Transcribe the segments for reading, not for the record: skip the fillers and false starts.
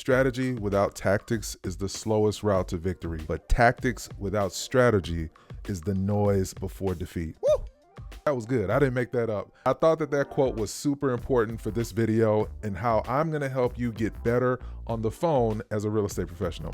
Strategy without tactics is the slowest route to victory, but tactics without strategy is the noise before defeat. Woo! That was good. I didn't make that up. I thought that quote was super important for this video and how I'm going to help you get better on the phone as a real estate professional.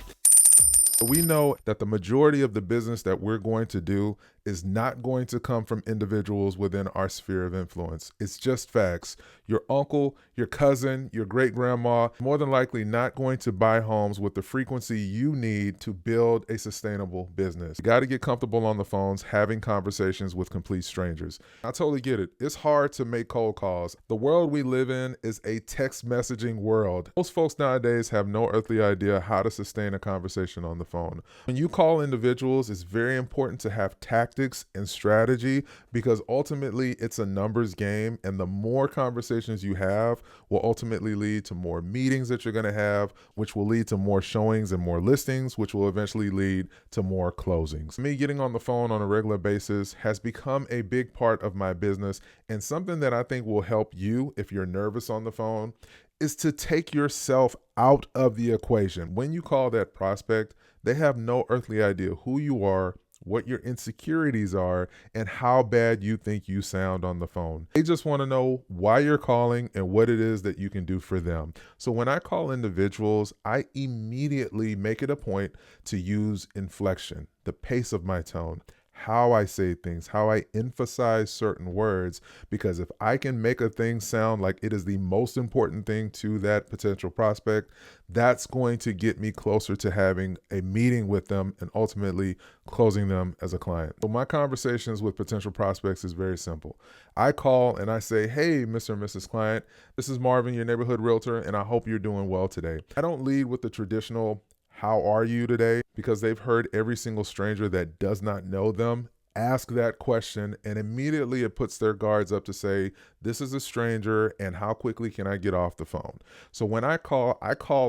We know that the majority of the business that we're going to do is not going to come from individuals within our sphere of influence. It's just facts. Your uncle, your cousin, your great-grandma, more than likely not going to buy homes with the frequency you need to build a sustainable business. You got to get comfortable on the phones, having conversations with complete strangers. I totally get it. It's hard to make cold calls. The world we live in is a text messaging world. Most folks nowadays have no earthly idea how to sustain a conversation on the phone. When you call individuals, it's very important to have tactics and strategy, because ultimately it's a numbers game, and the more conversations you have will ultimately lead to more meetings that you're going to have, which will lead to more showings and more listings, which will eventually lead to more closings. Me getting on the phone on a regular basis has become a big part of my business, and something that I think will help you if you're nervous on the phone is to take yourself out of the equation. When you call that prospect, they have no earthly idea who you are, what your insecurities are, and how bad you think you sound on the phone. They just want to know why you're calling and what it is that you can do for them. So when I call individuals, I immediately make it a point to use inflection, the pace of my tone, how I say things, how I emphasize certain words, because if I can make a thing sound like it is the most important thing to that potential prospect, that's going to get me closer to having a meeting with them and ultimately closing them as a client. So my conversations with potential prospects is very simple. I call and I say, hey, Mr. and Mrs. Client, this is Marvin, your neighborhood realtor, and I hope you're doing well today. I don't lead with the traditional "How are you today?" because they've heard every single stranger that does not know them ask that question, and immediately it puts their guards up to say, this is a stranger and how quickly can I get off the phone? So when I call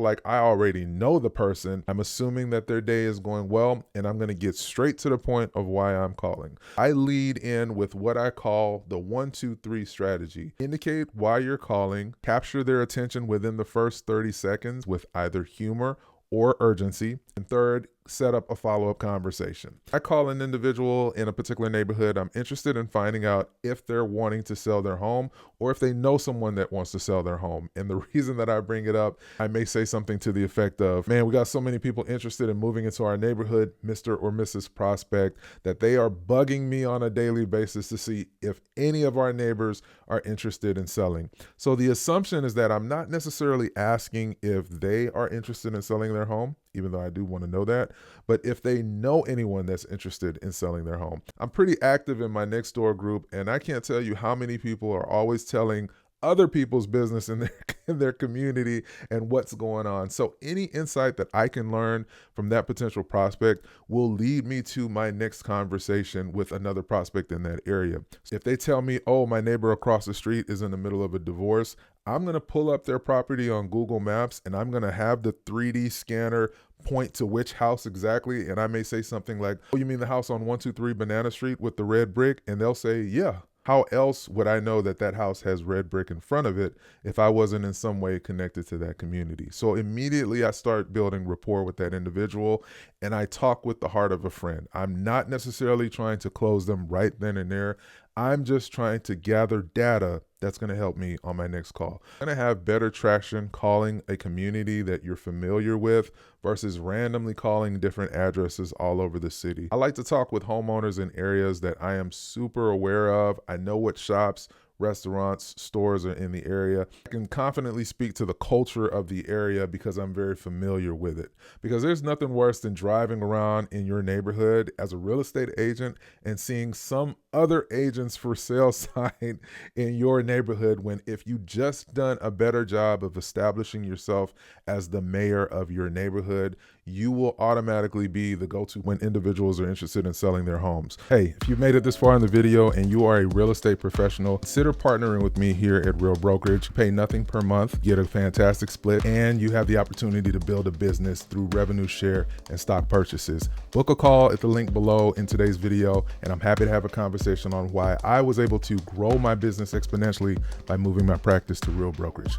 like I already know the person. I'm assuming that their day is going well, and I'm going to get straight to the point of why I'm calling. I lead in with what I call the 1, 2, 3 strategy. Indicate why you're calling, capture their attention within the first 30 seconds with either humor or urgency, and third, set up a follow-up conversation. I call an individual in a particular neighborhood. I'm interested in finding out if they're wanting to sell their home or if they know someone that wants to sell their home. And the reason that I bring it up, I may say something to the effect of, man, we got so many people interested in moving into our neighborhood, Mr. or Mrs. Prospect, that they are bugging me on a daily basis to see if any of our neighbors are interested in selling. So the assumption is that I'm not necessarily asking if they are interested in selling their home, even though I do want to know that, but if they know anyone that's interested in selling their home. I'm pretty active in my next door group, and I can't tell you how many people are always telling other people's business in their community and what's going on. So any insight that I can learn from that potential prospect will lead me to my next conversation with another prospect in that area. If they tell me, oh, my neighbor across the street is in the middle of a divorce, I'm going to pull up their property on Google Maps, and I'm going to have the 3D scanner point to which house exactly. And I may say something like, oh, you mean the house on 123 Banana Street with the red brick? And they'll say, yeah. How else would I know that that house has red brick in front of it if I wasn't in some way connected to that community? So immediately I start building rapport with that individual, and I talk with the heart of a friend. I'm not necessarily trying to close them right then and there. I'm just trying to gather data that's going to help me on my next call. I'm going to have better traction calling a community that you're familiar with versus randomly calling different addresses all over the city. I like to talk with homeowners in areas that I am super aware of. I know what shops, restaurants, stores are in the area. I can confidently speak to the culture of the area because I'm very familiar with it. Because there's nothing worse than driving around in your neighborhood as a real estate agent and seeing some other agents for sale sign in your neighborhood, when if you just done a better job of establishing yourself as the mayor of your neighborhood, you will automatically be the go-to when individuals are interested in selling their homes. Hey, if you made it this far in the video and you are a real estate professional, consider partnering with me here at Real Brokerage. Pay nothing per month, get a fantastic split, and you have the opportunity to build a business through revenue share and stock purchases. Book a call at the link below in today's video, and I'm happy to have a conversation on why I was able to grow my business exponentially by moving my practice to Real Brokerage.